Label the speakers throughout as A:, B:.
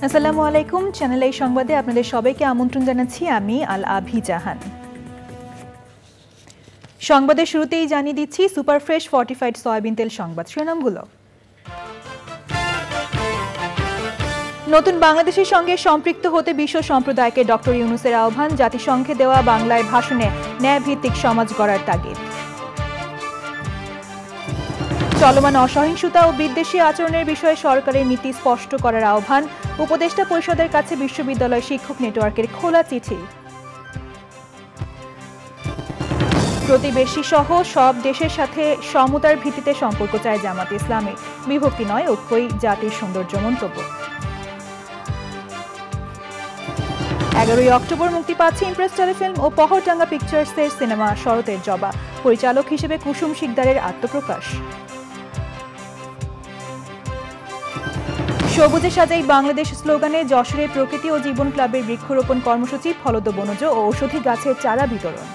A: আসসালামু আলাইকুম। চ্যানেল এই সংবাদে আপনাদের সবাইকে আমন্ত্রণ জানাচ্ছি আমি আল আভি জাহান। সংবাদের শুরুতেই জানিয়ে দিচ্ছি সুপার ফ্রেশ ফর্টিফাইড সয়াবিন তেল সংবাদ শিরোনামগুলো। নতুন বাংলাদেশের সঙ্গে সম্পৃক্ত হতে বিশ্ব সম্প্রদায়কে ডক্টর ইউনূসের আহ্বান, জাতিসংঘে দেওয়া বাংলায় ভাষণে ন্যায়ভিত্তিক সমাজ গড়ার তাগিদ। চলমান অসহিংসতা ও বিদ্বেষী আচরণের বিষয়ে সরকারের নীতি স্পষ্ট করার আহ্বান, উপদেষ্টা পরিষদের কাছে বিশ্ববিদ্যালয় শিক্ষক নেটওয়ার্কের খোলা চিঠি। প্রতিবেশী সহ সব দেশের সাথে সমতার ভিত্তিতে সম্পর্ক চায় জামাতে ইসলামী, বিভক্তি নয় ঐক্যই জাতির সৌন্দর্য মন্তব্য। 11ই অক্টোবর মুক্তি পাচ্ছে ইমপ্রেস টেলিফিল্ম ও পহরডাঙ্গা পিকচার্সের সিনেমা শরতের জবা, পরিচালক হিসেবে কুসুম শিকদারের আত্মপ্রকাশ। সবুজে সাজাই বাংলাদেশ স্লোগানে যশোরে প্রকৃতি ও জীবন ক্লাবের বৃক্ষরোপণ কর্মসূচি, ফলদ বনজ ও ঔষধি গাছের চারা বিতরণ।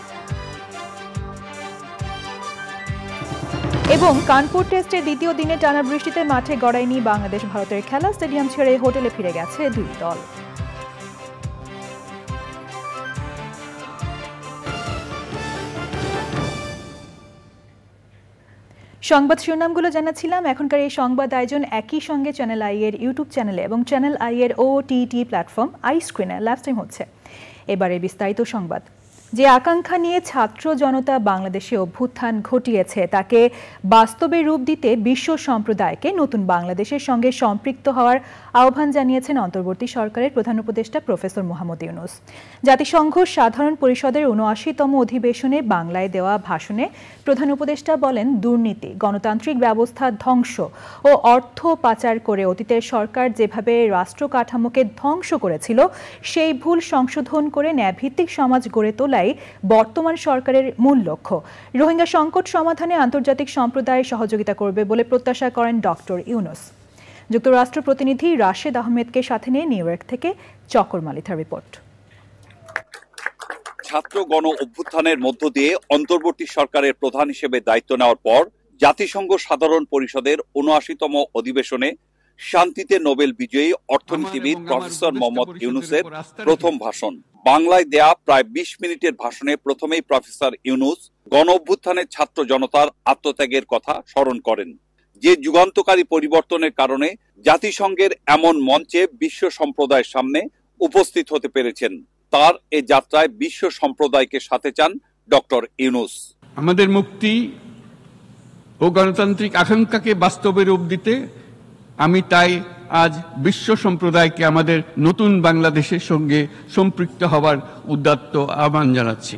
A: এবং কানপুর টেস্টের দ্বিতীয় দিনে টানা বৃষ্টিতে মাঠে গড়ায়নি বাংলাদেশ ভারতের খেলা, স্টেডিয়াম ছেড়ে হোটেলে ফিরে গেছে দুই দল। সংবাদ শিরোনামগুলো জানাচ্ছিলাম। এখনকার এই সংবাদ আয়োজন একই সঙ্গে চ্যানেল আই এর ইউটিউব চ্যানেলে এবং চ্যানেল আই এর ওটিটি প্ল্যাটফর্ম আই স্ক্রিনে লাইভ স্ট্রিম হচ্ছে। এবারে বিস্তারিত সংবাদ। যে আকাঙ্ক্ষা নিয়ে ছাত্র জনতা বাংলাদেশে অভ্যুত্থান ঘটিয়েছে তাকে বাস্তবে রূপ দিতে বিশ্ব সম্প্রদায়কে নতুন বাংলাদেশের সঙ্গে সম্পৃক্ত হওয়ার আহ্বান জানিয়েছেন অন্তর্বর্তী সরকারের প্রধান উপদেষ্টা প্রফেসর মোহাম্মদ ইউনূস। জাতিসংঘ সাধারণ পরিষদের ৭৯তম অধিবেশনে বাংলায় দেওয়া ভাষণে প্রধান উপদেষ্টা বলেন, দুর্নীতি, গণতান্ত্রিক ব্যবস্থা ধ্বংস ও অর্থ পাচার করে অতীতের সরকার যেভাবে রাষ্ট্র কাঠামোকে ধ্বংস করেছিল সেই ভুল সংশোধন করে ন্যায়ভিত্তিক সমাজ গড়ে তোলা বর্তমান সরকারের মূল লক্ষ্য। রোহিঙ্গা সংকট সমাধানে আন্তর্জাতিক সম্প্রদায় সহযোগিতা করবে বলে প্রত্যাশা করেন ডক্টর ইউনূস। যুক্তরাষ্ট্র প্রতিনিধি রাশেদ আহমেদকে সাথে নিয়ে নিউ ইয়র্ক থেকে চকর মালিথার রিপোর্ট।
B: ছাত্র গণ অভ্যুত্থানের মধ্য দিয়ে অন্তর্বর্তী সরকারের প্রধান হিসেবে দায়িত্ব নেওয়ার পর জাতিসংঘ সাধারণ পরিষদের ৭৯তম অধিবেশনে শান্তিতে নোবেল বিজয়ী অর্থনীতিবিদ প্রফেসর মোহাম্মদ ইউনূসের প্রথম ভাষণ। বাংলায় দেয়া প্রায় ২০ মিনিটের ভাষণে প্রথমেই প্রফেসর ইউনূস গণ অভ্যুত্থানের ছাত্র জনতার আত্মত্যাগের কথা স্মরণ করেন, যে যুগান্তকারী পরিবর্তনের কারণে জাতিসংঘের এমন মঞ্চে বিশ্ব সম্প্রদায়ের সামনে উপস্থিত হতে পেরেছেন। তার এ যাত্রায় বিশ্ব সম্প্রদায়কে সাথে চান ডক্টর ইউনূস।
C: আমাদের মুক্তি ও গণতান্ত্রিক আকাঙ্ক্ষাকে বাস্তবে রূপ দিতে আমি তাই আজ বিশ্ব সম্প্রদায়কে আমাদের নতুন বাংলাদেশের সঙ্গে সম্পৃক্ত হওয়ার উদাত্ত আহ্বান জানাচ্ছি।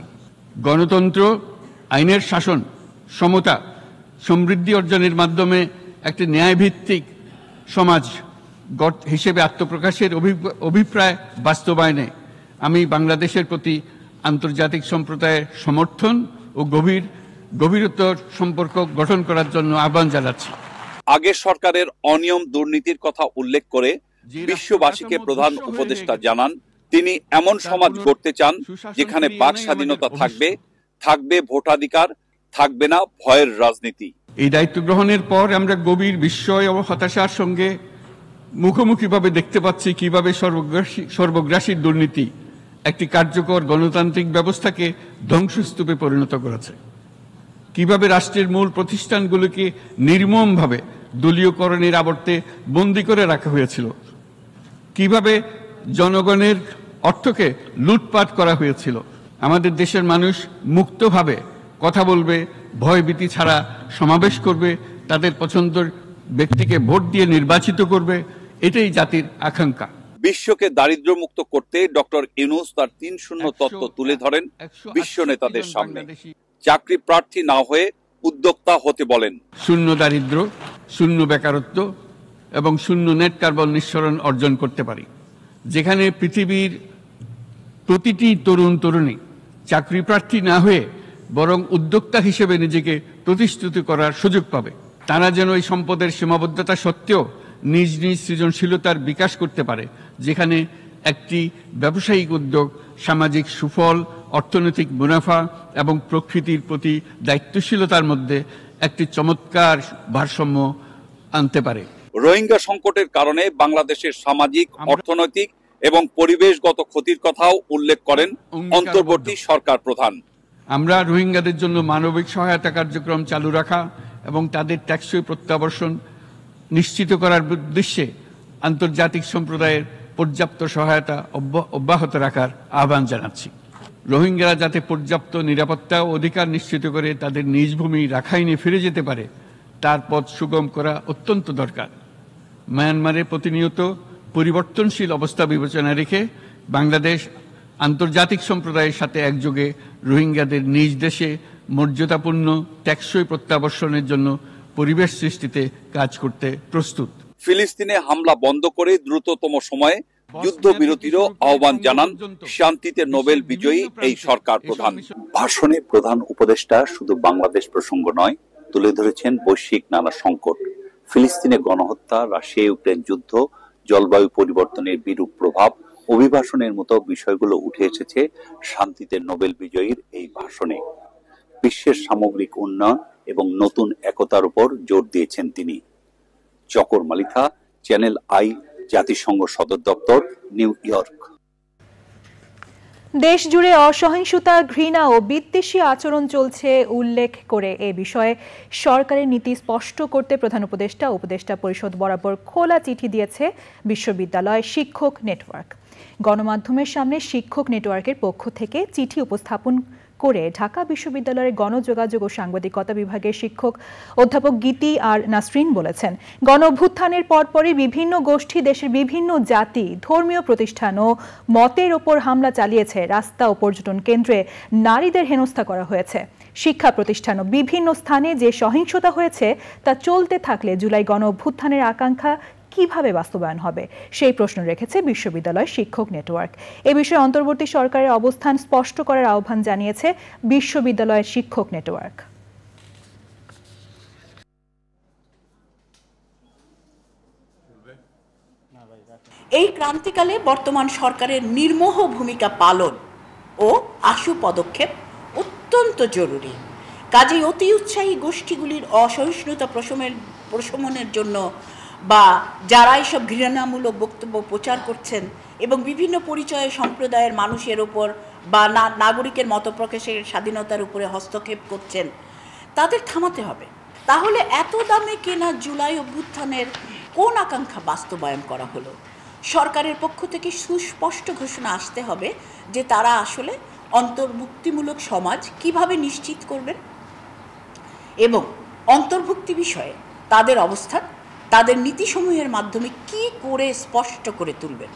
C: গণতন্ত্র, আইনের শাসন, সমতা, সমৃদ্ধি অর্জনের মাধ্যমে একটি ন্যায়ভিত্তিক সমাজ হিসেবে আত্মপ্রকাশের অভিপ্রায় বাস্তবায়নে আমি বাংলাদেশের প্রতি আন্তর্জাতিক সম্প্রদায়ের সমর্থন ও গভীরতর সম্পর্ক গঠন করার জন্য আহ্বান জানাচ্ছি।
B: আগের সরকারের অনিয়ম দুর্নীতির কথা উল্লেখ করে বিশ্ববাসীকে প্রধান উপদেষ্টা জানান, তিনি এমন সমাজ গড়তে চান যেখানে বাক স্বাধীনতা থাকবে ভোটাধিকার, থাকবে না ভয়ের রাজনীতি।
C: এই দায়িত্ব গ্রহণের পর আমরা গভীর বিস্ময় ও হতাশার সঙ্গে মুখোমুখিভাবে দেখতে পাচ্ছি কিভাবে সর্বগ্রাসী দুর্নীতি একটি কার্যকর গণতান্ত্রিক ব্যবস্থাকে ধ্বংসস্তূপে পরিণত করেছে, কিভাবে রাষ্ট্রের মূল প্রতিষ্ঠানগুলোকে নির্মমভাবে দলীয়করণের আবর্তে বন্দী করে রাখা হয়েছিল, কিভাবে জনগণের অর্থকে লুটপাট করা হয়েছিল। আমাদের দেশের মানুষ মুক্তভাবে কথা বলবে, ভয়ভীতি ছাড়া সমাবেশ করবে, তাদের পছন্দের ব্যক্তিকে ভোট দিয়ে নির্বাচিত করবে, এটাই জাতির আকাঙ্ক্ষা।
B: বিশ্বকে দারিদ্র্যমুক্ত করতে ডক্টর ইউনূস তার ৩-০ তত্ত্ব তুলে ধরেন বিশ্ব নেতাদের সামনে। চাকরি প্রার্থী না হয়ে উদ্যোক্তা হতে বলেন।
C: শূন্য দারিদ্র, শূন্য বেকারত্ব এবং শূন্য নেট কার্বন নিঃসরণ অর্জন করতে পারি, যেখানে পৃথিবীর প্রতিটি তরুণ তরুণী চাকরি প্রার্থী না হয়ে বরং উদ্যোক্তা হিসেবে নিজেকে প্রতিষ্ঠিত করার সুযোগ পাবে। তারা যেন এই সম্পদের সীমাবদ্ধতা সত্ত্বেও নিজ নিজ সৃজনশীলতার বিকাশ করতে পারে, যেখানে একটি ব্যবসায়িক উদ্যোগ সামাজিক সুফল, অর্থনৈতিক মুনাফা এবং প্রকৃতির প্রতি দায়িত্বশীলতার মধ্যে একটি চমৎকার ভারসাম্য আনতে পারে।
B: রোহিঙ্গা সংকটের কারণে বাংলাদেশের সামাজিক, অর্থনৈতিক এবং পরিবেশগত ক্ষতির কথাও উল্লেখ করেন অন্তর্বর্তী সরকার প্রধান।
C: আমরা রোহিঙ্গাদের জন্য মানবিক সহায়তা কার্যক্রম চালু রাখা এবং তাদের টেকসই প্রত্যাবর্তন নিশ্চিত করার উদ্দেশ্যে আন্তর্জাতিক সম্প্রদায়ের পর্যাপ্ত সহায়তা অব্যাহত রাখার আহ্বান জানাচ্ছি। রোহিঙ্গারা যাতে পর্যাপ্ত নিরাপত্তা ও অধিকার নিশ্চিত করে তাদের নিজ ভূমি রাখাইনে ফিরে যেতে পারে তার পথ সুগম করা অত্যন্ত দরকার। মায়ানমারে প্রতিনিয়ত পরিবর্তনশীল অবস্থা বিবেচনা রেখে বাংলাদেশ আন্তর্জাতিক সম্প্রদায়ের সাথে একযোগে রোহিঙ্গাদের নিজ দেশে মর্যাদাপূর্ণ টেকসই প্রত্যাবর্তনের জন্য পরিবেশ সৃষ্টিতে কাজ করতে প্রস্তুত।
B: ফিলিস্তিনে হামলা বন্ধ করে দ্রুততম সময়ে যুদ্ধবিরতিরও আহ্বান জানান শান্তিতে নোবেল বিজয়ী এই সরকার প্রধান। ভাষণে প্রধান উপদেষ্টা শুধু বাংলাদেশ প্রসঙ্গ নয়, তুলে ধরেছেন বৈশ্বিক নানা সংকট, ফিলিস্তিনে গণহত্যা, রাশিয়া ইউক্রেন যুদ্ধ, জলবায়ু পরিবর্তনের বিরূপ প্রভাব, অভিবাসনের মতো বিষয়গুলো উঠে এসেছে শান্তিতে নোবেল বিজয়ীর এই ভাষণে। বিশ্বের সামগ্রিক উন্নয়ন এবং নতুন একতার উপর জোর দিয়েছেন তিনি। চকর মালিথা, চ্যানেল আই, জাতিসংঘ সদর দপ্তর, নিউ ইয়র্ক।
A: দেশ জুড়ে অসহিংসতা, ঘৃণা ও বিদ্বেষী আচরণ চলছে উল্লেখ করে এ বিষয়ে সরকারের নীতি স্পষ্ট করতে প্রধান উপদেষ্টা পরিষদ বরাবর খোলা চিঠি দিয়েছে বিশ্ববিদ্যালয় শিক্ষক নেটওয়ার্ক। গণমাধ্যমের সামনে শিক্ষক নেটওয়ার্কের পক্ষ থেকে চিঠি উপস্থাপন করে ঢাকা বিশ্ববিদ্যালয়ের গণযোগাযোগ ও সাংবাদিকতা বিভাগের শিক্ষক অধ্যাপক গীতি আর নাসরিন বলেছেন, গণ অভ্যুত্থানের পরপরই বিভিন্ন গোষ্ঠী দেশের বিভিন্ন জাতি, ধর্মীয় প্রতিষ্ঠান ও মতের ওপর হামলা চালিয়েছে। রাস্তা ও পর্যটন কেন্দ্রে নারীদের হেনস্থা করা হয়েছে। শিক্ষা প্রতিষ্ঠান ও বিভিন্ন স্থানে যে সহিংসতা হয়েছে তা চলতে থাকলে জুলাই গণ অভ্যুত্থানের আকাঙ্ক্ষা কিভাবে বাস্তবায়ন হবে সেই প্রশ্ন রেখেছে বিশ্ববিদ্যালয় শিক্ষক নেটওয়ার্ক। এ বিষয়ে অন্তর্বর্তী সরকারের অবস্থান স্পষ্ট করার আহ্বান জানিয়েছে বিশ্ববিদ্যালয় শিক্ষক নেটওয়ার্ক।
D: এই ক্রান্তিকালে বর্তমান সরকারের নির্মোহ ভূমিকা পালন ও আশু পদক্ষেপ অত্যন্ত জরুরি। কাজেই অতি উৎসাহী গোষ্ঠীগুলির অসহিষ্ণুতা প্রশমনের জন্য বা যারা এইসব ঘৃণামূলক বক্তব্য প্রচার করছেন এবং বিভিন্ন পরিচয়ে সম্প্রদায়ের মানুষের ওপর বা নাগরিকের মত প্রকাশের স্বাধীনতার উপরে হস্তক্ষেপ করছেন, তাদের থামাতে হবে। তাহলে এত দামে কেনা জুলাই অভ্যুত্থানের কোন আকাঙ্ক্ষা বাস্তবায়ন করা হলো? সরকারের পক্ষ থেকে সুস্পষ্ট ঘোষণা আসতে হবে যে তারা আসলে অন্তর্ভুক্তিমূলক সমাজ কিভাবে নিশ্চিত করবেন এবং অন্তর্ভুক্তি বিষয়ে তাদের অবস্থান তাদের নীতিসমূহের মাধ্যমে কি করে স্পষ্ট করে তুলবেন।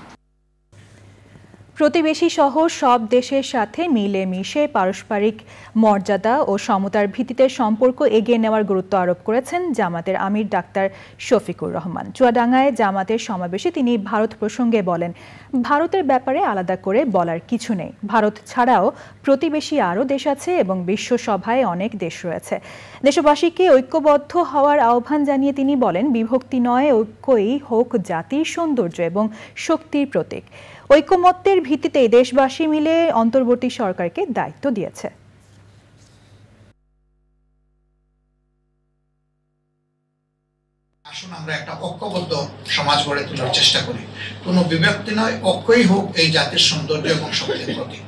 A: প্রতিবেশী সহ সব দেশের সাথে মিলেমিশে পারস্পরিক মর্যাদা ও সমতার ভিত্তিতে সম্পর্ক এগিয়ে নেওয়ার গুরুত্ব আরোপ করেছেন জামাতের আমির ডাক্তার শফিকুর রহমান। চুয়াডাঙ্গায় জামাতের সমাবেশে তিনি ভারত প্রসঙ্গে বলেন, ভারতের ব্যাপারে আলাদা করে বলার কিছু নেই। ভারত ছাড়াও প্রতিবেশী আরও দেশ আছে এবং বিশ্বসভায় অনেক দেশ রয়েছে। দেশবাসীকে ঐক্যবদ্ধ হওয়ার আহ্বান জানিয়ে তিনি বলেন, বিভক্তি নয়, ঐক্যই হোক জাতির সৌন্দর্য এবং শক্তির প্রতীক। ঐকমত্যের ভিত্তিতে দেশবাসী মিলে অন্তর্বর্তী সরকারকে দায়িত্ব দিয়েছে।
E: আসুন আমরা একটা ঐক্যবদ্ধ সমাজ গড়ে তোলার চেষ্টা করি। কোনো বিভক্তি নয়, ঐক্যই হোক এই জাতির সৌন্দর্য এবং শক্তির প্রতীক।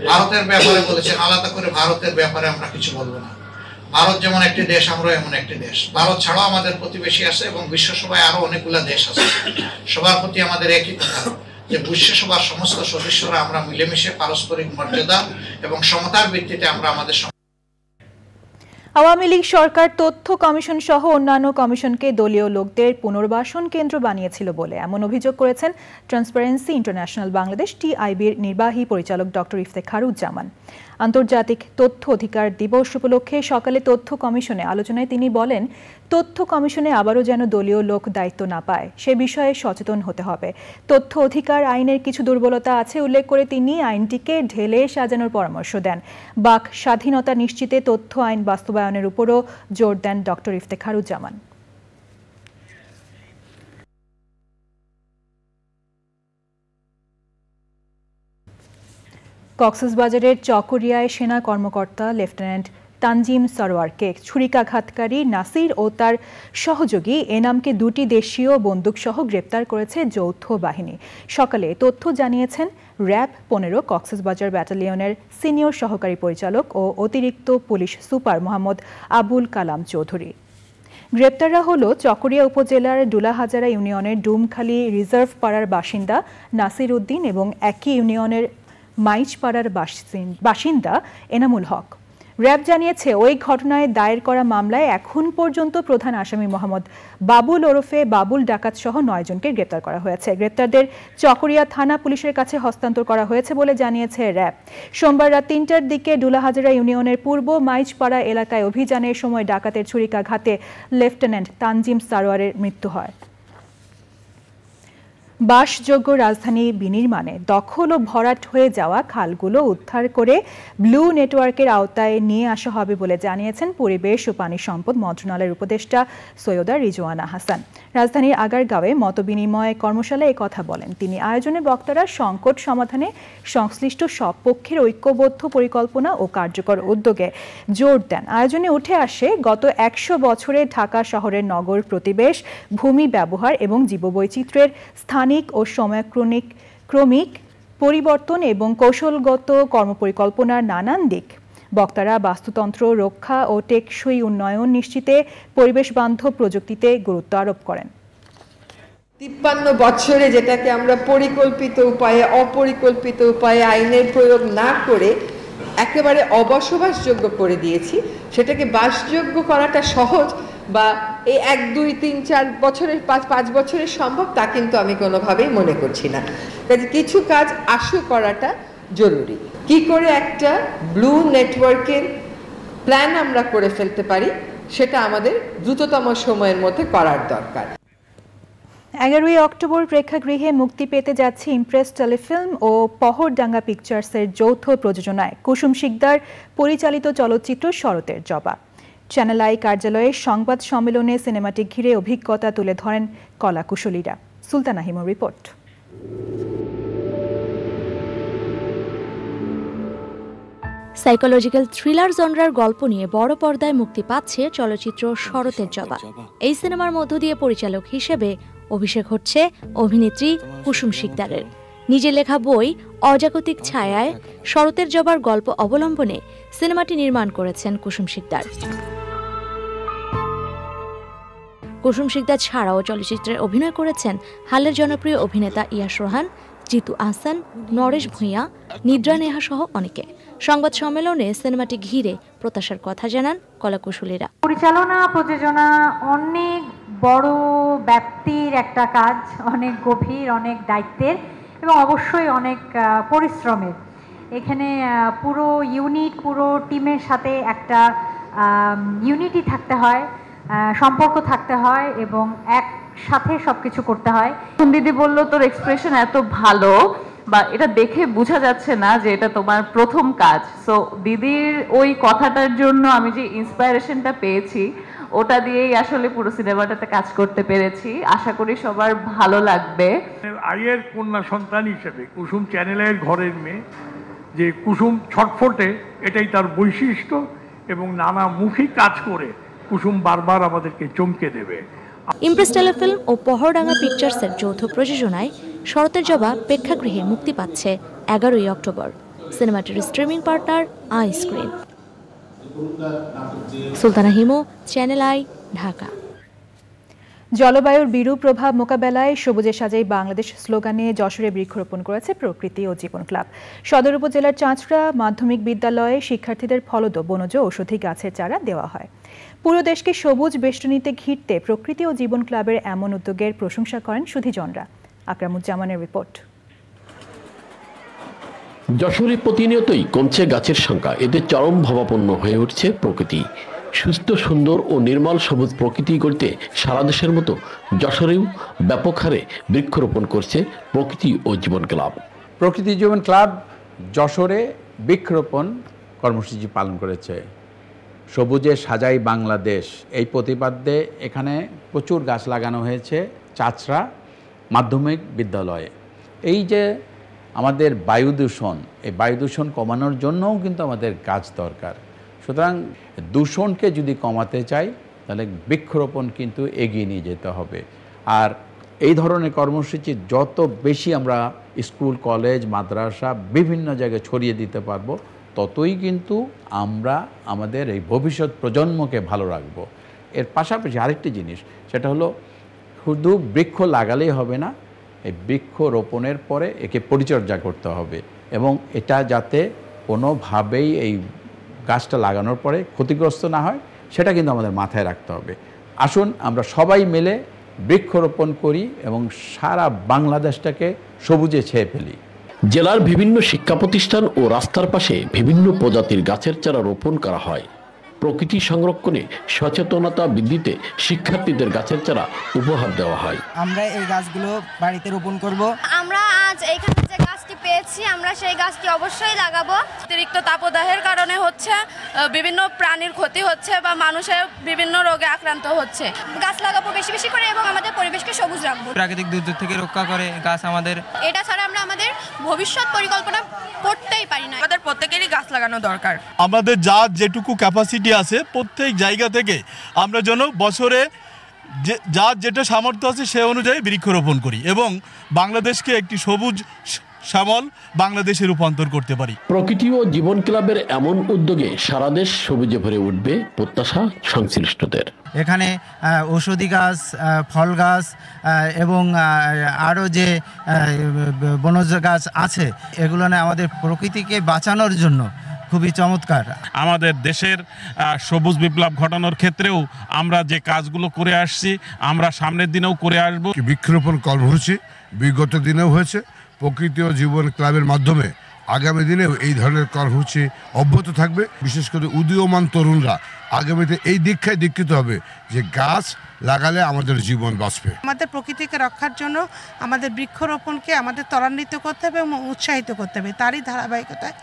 E: ভারতের ব্যাপারে বলেছেন, আলাদা করে ভারতের ব্যাপারে আমরা কিছু বলবো না। ভারত যেমন একটি দেশ, আমরা এমন একটি দেশ। ভারত ছাড়াও আমাদের প্রতিবেশী আছে এবং বিশ্বসভায় আরো অনেকগুলো দেশ আছে। সবার প্রতি আমাদের একই কথা যে বিশ্বসভার সমস্ত সদস্যরা আমরা মিলেমিশে পারস্পরিক মর্যাদা এবং সমতার ভিত্তিতে আমরা আমাদের।
A: আওয়ামী লীগ সরকার তথ্য কমিশন সহ অন্যান্য কমিশনকে দলীয় লোকদের পুনর্বাসন কেন্দ্র বানিয়েছিল বলে এমন অভিযোগ করেছেন ট্রান্সপারেন্সি ইন্টারন্যাশনাল বাংলাদেশ টিআইবির নির্বাহী পরিচালক ডক্টর ইফতেখারুজ্জামান। আন্তর্জাতিক তথ্য অধিকার দিবস উপলক্ষে সকালে তথ্য কমিশনে আলোচনায় তিনি বলেন, তথ্য কমিশনে আবারও যেন দলীয় লোক দায়িত্ব না পায় সে বিষয়ে সচেতন হতে হবে। তথ্য অধিকার আইনের কিছু দুর্বলতা আছে উল্লেখ করে তিনি আইনটিকে ঢেলে সাজানোর পরামর্শ দেন। বাক স্বাধীনতা নিশ্চিতে তথ্য আইন বাস্তবায়নের উপরও জোর দেন ডক্টর ইফতেখারুজ্জামান। কক্সবাজারের চকরিয়ায় সেনা কর্মকর্তা লেফটেন্যান্ট তানজিম সরোয়ারকে ছুরিকাঘাতকারী নাসির ও তার সহযোগী এনামকে 2টি দেশীয় বন্দুকসহ গ্রেপ্তার করেছে যৌথ বাহিনী। সকালে তথ্য জানিয়েছেন র্যাব 15 কক্সবাজার ব্যাটালিয়নের সিনিয়র সহকারী পরিচালক ও অতিরিক্ত পুলিশ সুপার মোহাম্মদ আবুল কালাম চৌধুরী। গ্রেপ্তাররা হল চকরিয়া উপজেলার ডুলাহাজারা ইউনিয়নের ডুমখালী রিজার্ভ পাড়ার বাসিন্দা নাসির উদ্দিন এবং একই ইউনিয়নের মাইজপাড়ার বাসিন্দা এনামুল হক। র্যাব জানিয়েছে ওই ঘটনায় দায়ের করা মামলায় এখন পর্যন্ত প্রধান আসামি মোহাম্মদ বাবুল ওরফে বাবুল ডাকাত সহ 9 জনকে গ্রেপ্তার করা হয়েছে। গ্রেপ্তারদের চকরিয়া থানা পুলিশের কাছে হস্তান্তর করা হয়েছে বলে জানিয়েছে র্যাব। সোমবার রাত 3টার দিকে ডুলাহাজারা ইউনিয়নের পূর্ব মাইজপাড়া এলাকায় অভিযানের সময় ডাকাতের ছুরিকাঘাতে লেফটেন্যান্ট তানজিম সারোয়ারের মৃত্যু হয়। বাসযোগ্য রাজধানী বিনির্মাণে দখল ও ভরাট হয়ে যাওয়া খালগুলো উদ্ধার করে ব্লু নেটওয়ার্কের আওতায় নিয়ে আসা হবে বলে জানিয়েছেন পরিবেশ ও পানি সম্পদ মন্ত্রণালয়ের উপদেষ্টা সৈয়দা রিজওয়ানা হাসান। রাজধানীর আগারগাঁওয়ে মতবিনিময় কর্মশালায় এই কথা বলেন তিনি। আয়োজনে বক্তারা সংকট সমাধানে সংশ্লিষ্ট সব পক্ষের ঐক্যবদ্ধ পরিকল্পনা ও কার্যকর উদ্যোগে জোর দেন। আয়োজনে উঠে আসে গত 100 বছরে ঢাকা শহরের নগর প্রতিবেশ, ভূমি ব্যবহার এবং জীববৈচিত্র্যের স্থানিক ও সময়ক্রমিক পরিবর্তন এবং কৌশলগত কর্মপরিকল্পনার নানান দিক। বক্তারা বাস্তুতন্ত্র রক্ষা ও টেকসই উন্নয়ন নিশ্চিতে পরিবেশ বান্ধব প্রযুক্তিতে গুরুত্ব আরোপ করেন।
F: 53 বছরে যেটাকে আমরা পরিকল্পিত উপায়ে অপরিকল্পিত উপায়ে আইনের প্রয়োগ না করে একেবারে অবসবাসযোগ্য করে দিয়েছি, সেটাকে বাসযোগ্য করাটা সহজ বা এই 1, 2, 3, 4 বছরের 5 বছরের সম্ভব তা কিন্তু আমি কোনোভাবেই মনে করছি না। কাজে কিছু কাজ আশু করাটা জরুরি। কি করে একটা ব্লু নেটওয়ার্কের প্ল্যান আমরা করে ফেলতে পারি সেটা আমাদের দ্রুততম সময়ের মধ্যে করার দরকার।
A: 11ই অক্টোবর প্রেক্ষাগৃহে মুক্তি পেতে যাচ্ছে ইমপ্রেস টেলিফিল্ম ও পহরডাঙ্গা পিকচার্সের যৌথ প্রযোজনায় কুসুম শিকদার পরিচালিত চলচ্চিত্র শরতের জবা। চ্যানেল আই কার্যালয়ের সংবাদ সম্মেলনে সিনেমাটি ঘিরে অভিজ্ঞতা তুলে ধরেন কলাকুশলীরা। সুলতানা হিমুর রিপোর্ট।
G: সাইকোলজিক্যাল থ্রিলার জনরার গল্প নিয়ে বড় পর্দায় মুক্তি পাচ্ছে চলচ্চিত্র শরতের জবা। এই সিনেমার মধ্য দিয়ে পরিচালক হিসেবে অভিষেক হচ্ছে অভিনেত্রী কুসুম শিকদারের। নিজে লেখা বই অজাগতিক ছায়ায় শরতের জবার গল্প অবলম্বনে সিনেমাটি নির্মাণ করেছেন কুসুম শিকদার। কুসুম শিকদার ছাড়াও চলচ্চিত্রে অভিনয় করেছেন হালের জনপ্রিয় অভিনেতা ইয়াশ রোহান, জিতু আহসান, নরেশ ভূঁইয়া, নিদ্রা নেহা সহ অনেকে। সংবাদ সম্মেলনে সিনেমাটি ঘিরে প্রত্যাশার কথা জানান কলাকুশলীরা।
H: পরিচালনা প্রযোজনা অনেক বড় ব্যাপ্তির একটা কাজ, অনেক গভীর, অনেক দায়িত্বের এবং অবশ্যই অনেক পরিশ্রমের। এখানে পুরো ইউনিট, পুরো টিমের সাথে একটা ইউনিটি থাকতে হয়, সম্পর্ক থাকতে হয় এবং একসাথে সবকিছু করতে হয়।
I: দিদি বলল তোর এক্সপ্রেশন এত ভালো, বা এটা দেখে বোঝা যাচ্ছে না যে এটা তোমার প্রথম কাজ। সো দিদির ওই কথাটার জন্য আমি যে ইন্সপায়ারেশনটা পেয়েছি ওটা দিয়েই আসলে পুরো সিনেমাটাতে কাজ করতে পেরেছি। আশা করি সবার ভালো লাগবে।
J: আইয়ের কন্যা সন্তান হিসেবে কুসুম চ্যানেলের ঘরের মেয়ে, যে কুসুম ছটফটে এটাই তার বৈশিষ্ট্য এবং নানামুখী কাজ করে কুসুম বারবার আমাদেরকে চমকে দেবে।
G: ইমপ্রেস টেলিফিল্ম ও পহরডাঙ্গা পিকচার্সের যৌথ প্রযোজনায় শরতের জবা প্রেক্ষাগৃহে মুক্তি পাচ্ছে 11ই অক্টোবর। সিনেমাটির streaming partner I screen. Sultana Himu, channel I, Dhaka.
A: জলবায়ুর বিরূপ প্রভাব মোকাবেলায় সবুজে সাজাই বাংলাদেশ স্লোগানে যশোরে বৃক্ষরোপণ করেছে প্রকৃতি ও জীবন ক্লাব। সদর উপজেলার চাঁচড়া মাধ্যমিক বিদ্যালয়ে শিক্ষার্থীদের ফলদ বনজ ঔষধি গাছের চারা দেওয়া হয়। পুরো দেশকে সবুজ বেষ্টনীতে ঘিরতে প্রকৃতি ও জীবন ক্লাবের এমন উদ্যোগের প্রশংসা করেন সুধীজনরা। আকরামুজ্জামানের রিপোর্ট।
K: যশোরে প্রতিনিয়তই কমছে গাছের সংখ্যা, এতে চরম ভাবাপন্ন হয়ে উঠছে প্রকৃতি। সুস্থ, সুন্দর ও নির্মল সবুজ প্রকৃতি গড়তে সারা দেশের মতো যশোরেও ব্যাপক হারে বৃক্ষরোপণ করছে প্রকৃতি ও জীবন ক্লাব।
L: প্রকৃতি জীবন ক্লাব যশোরে বৃক্ষরোপণ কর্মসূচি পালন করেছে। সবুজে সাজাই বাংলাদেশ এই প্রতিপাদ্যে এখানে প্রচুর গাছ লাগানো হয়েছে চাঁচড়া মাধ্যমিক বিদ্যালয়ে। এই যে আমাদের বায়ু দূষণ, এই বায়ু দূষণ কমানোর জন্যও কিন্তু আমাদের গাছ দরকার। সুতরাং দূষণকে যদি কমাতে চাই তাহলে বৃক্ষরোপণ কিন্তু এগিয়ে নিয়ে যেতে হবে। আর এই ধরনের কর্মসূচি যত বেশি আমরা স্কুল, কলেজ, মাদ্রাসা বিভিন্ন জায়গায় ছড়িয়ে দিতে পারবো, ততই কিন্তু আমরা আমাদের এই ভবিষ্যৎ প্রজন্মকে ভালো রাখবো। এর পাশাপাশি আরেকটি জিনিস, সেটা হলো শুধু বৃক্ষ লাগালেই হবে না, এই বৃক্ষ রোপণের পরে একে পরিচর্যা করতে হবে এবং এটা যাতে কোনোভাবেই এই গাছটা লাগানোর পরে ক্ষতিগ্রস্ত না হয় সেটা কিন্তু আমাদের মাথায় রাখতে হবে। আসুন আমরা সবাই মিলে বৃক্ষরোপণ করি এবং সারা বাংলাদেশটাকে সবুজে ছেয়ে ফেলি।
K: জেলার বিভিন্ন শিক্ষা প্রতিষ্ঠান ও রাস্তার পাশে বিভিন্ন প্রজাতির গাছের চারা রোপণ করা হয়। প্রকৃতি সংরক্ষণে সচেতনতা বৃদ্ধিতে শিক্ষার্থীদের গাছের চারা উপহার দেওয়া হয়।
M: আমরা এই গাছগুলো বাড়িতে রোপণ করব।
N: আমরা আজ এখানে যে গাছটি পেয়েছি আমরা সেই গাছটি অবশ্যই লাগাবো। অতিরিক্ত তাপদাহের কারণে হচ্ছে বিভিন্ন প্রাণীর ক্ষতি হচ্ছে বা মানুষের বিভিন্ন রোগে আক্রান্ত হচ্ছে। গাছ লাগাবো বেশি বেশি করে এবং আমাদের পরিবেশকে সবুজ রাখবো।
M: প্রাকৃতিক দুর্যোগ থেকে রক্ষা করে গাছ আমাদের।
N: এটা ছাড়া আমরা আমাদের ভবিষ্যৎ পরিকল্পনা করতেই পারি না। আমাদের প্রত্যেকেরই গাছ লাগানো দরকার।
O: আমাদের যার যেটুকু ক্যাপাসিটি আছে প্রত্যেক জায়গা থেকে আমরা যেন বছরে যার যেটা সামর্থ্য আছে সে অনুযায়ী বৃক্ষরোপণ করি এবং বাংলাদেশকে একটি সবুজ শ্যামল বাংলাদেশে রূপান্তর করতে পারি।
K: প্রকৃতি ও জীবন ক্লাবের এমন উদ্যোগে সারা দেশ সবুজে ভরে উঠবে প্রত্যাশা সংশ্লিষ্টদের।
M: এখানে ঔষধি গাছ, ফল গাছ এবং আরও যে বনজ গাছ আছে এগুলো না আমাদের প্রকৃতিকে বাঁচানোর জন্য খুবই চমৎকার।
P: আমাদের দেশের সবুজ বিপ্লব ঘটানোর ক্ষেত্রেও আমরা যে কাজগুলো করে আসছি আমরা সামনের দিনেও করে আসব।
Q: বৃক্ষরোপণ কর্মসূচি বিগত দিনেও হয়েছে, প্রকৃতি ও জীবন ক্লাবের মাধ্যমে আগামী দিনেও এই ধরনের কর্মসূচি অব্যাহত থাকবে। বিশেষ করে উদীয়মান তরুণরা আগামীতে এই দীক্ষায় দীক্ষিত হবে যে গাছ লাগালে আমাদের জীবন বাঁচবে।
R: আমাদের প্রকৃতিকে রক্ষার জন্য আমাদের বৃক্ষরোপণকে আমাদের ত্বরান্বিত করতে হবে এবং উৎসাহিত করতে হবে। তারই ধারাবাহিকতায়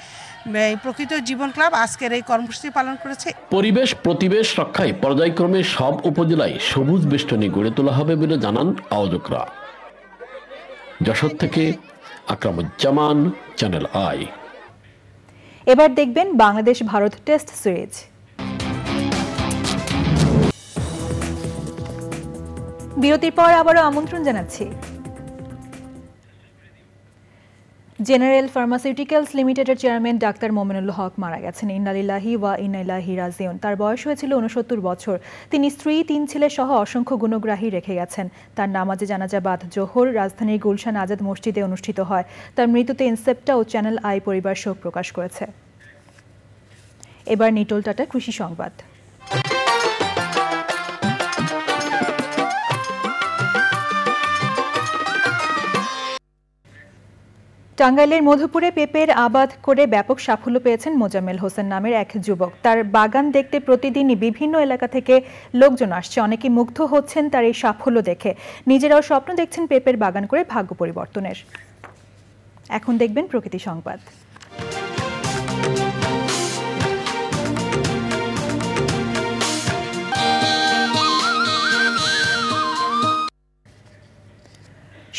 R: প্রকৃতি জীবন ক্লাব আজকের এই কর্মসূচি পালন করেছে।
K: পরিবেশ প্রতিবেশ রক্ষায় পর্যায়ক্রমে সব উপজেলায় সবুজ বেষ্টনী গড়ে তোলা হবে বলে জানান আয়োজকরা। যশোর থেকে আকরামুজ্জামান, চ্যানেল আই।
A: এবার দেখবেন বাংলাদেশ ভারত টেস্ট সিরিজ। বিরতির পর আবারও আমন্ত্রণ জানাচ্ছি। জেনারেল ফার্মাসিউটিক্যালস লিমিটেডের চেয়ারম্যান ডাক্তার মোমিনুল হক মারা গেছেন। ইন্না লিল্লাহি ওয়া ইন্না ইলাইহি রাজিউন। তার বয়স হয়েছিল 69 বছর। তিনি স্ত্রী, 3 ছেলে সহ অসংখ্য গুণগ্রাহী রেখে গেছেন। তার নামাজে জানাজা বাদ জোহর রাজধানীর গুলশান আজাদ মসজিদে অনুষ্ঠিত হয়। তার মৃত্যুতে ইনসেপ্টা ও চ্যানেল আই পরিবার শোক প্রকাশ করেছে। এবার নিটোল টাটা কৃষি সংবাদ। টাঙ্গাইলের মধুপুরে পেঁপের আবাদ করে ব্যাপক সাফল্য পেয়েছেন মোজাম্মেল হোসেন নামের এক যুবক। তার বাগান দেখতে প্রতিদিনই বিভিন্ন এলাকা থেকে লোকজন আসছে। অনেকে মুগ্ধ হচ্ছেন তার এই সাফল্য দেখে। নিজেরাও স্বপ্ন দেখছেন পেঁপের বাগান করে ভাগ্য পরিবর্তনের। এখন দেখবেন প্রকৃতি সংবাদ।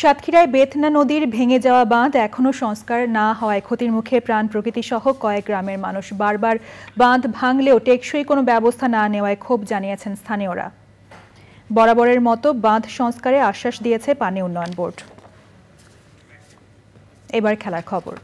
A: সাতক্ষীরায় বেতনা নদীর ভেঙে যাওয়া বাঁধ এখনো সংস্কার না হওয়ায় ক্ষতির মুখে প্রাণ প্রকৃতি সহ কয়েক গ্রামের মানুষ। বারবার বাঁধ ভাঙলেও টেকসই কোনো ব্যবস্থা না নেওয়ায় ক্ষোভ জানিয়েছেন স্থানীয়রা। বরাবরের মতো বাঁধ সংস্কারে আশ্বাস দিয়েছে পানি উন্নয়ন বোর্ড। এবার খেলার খবর।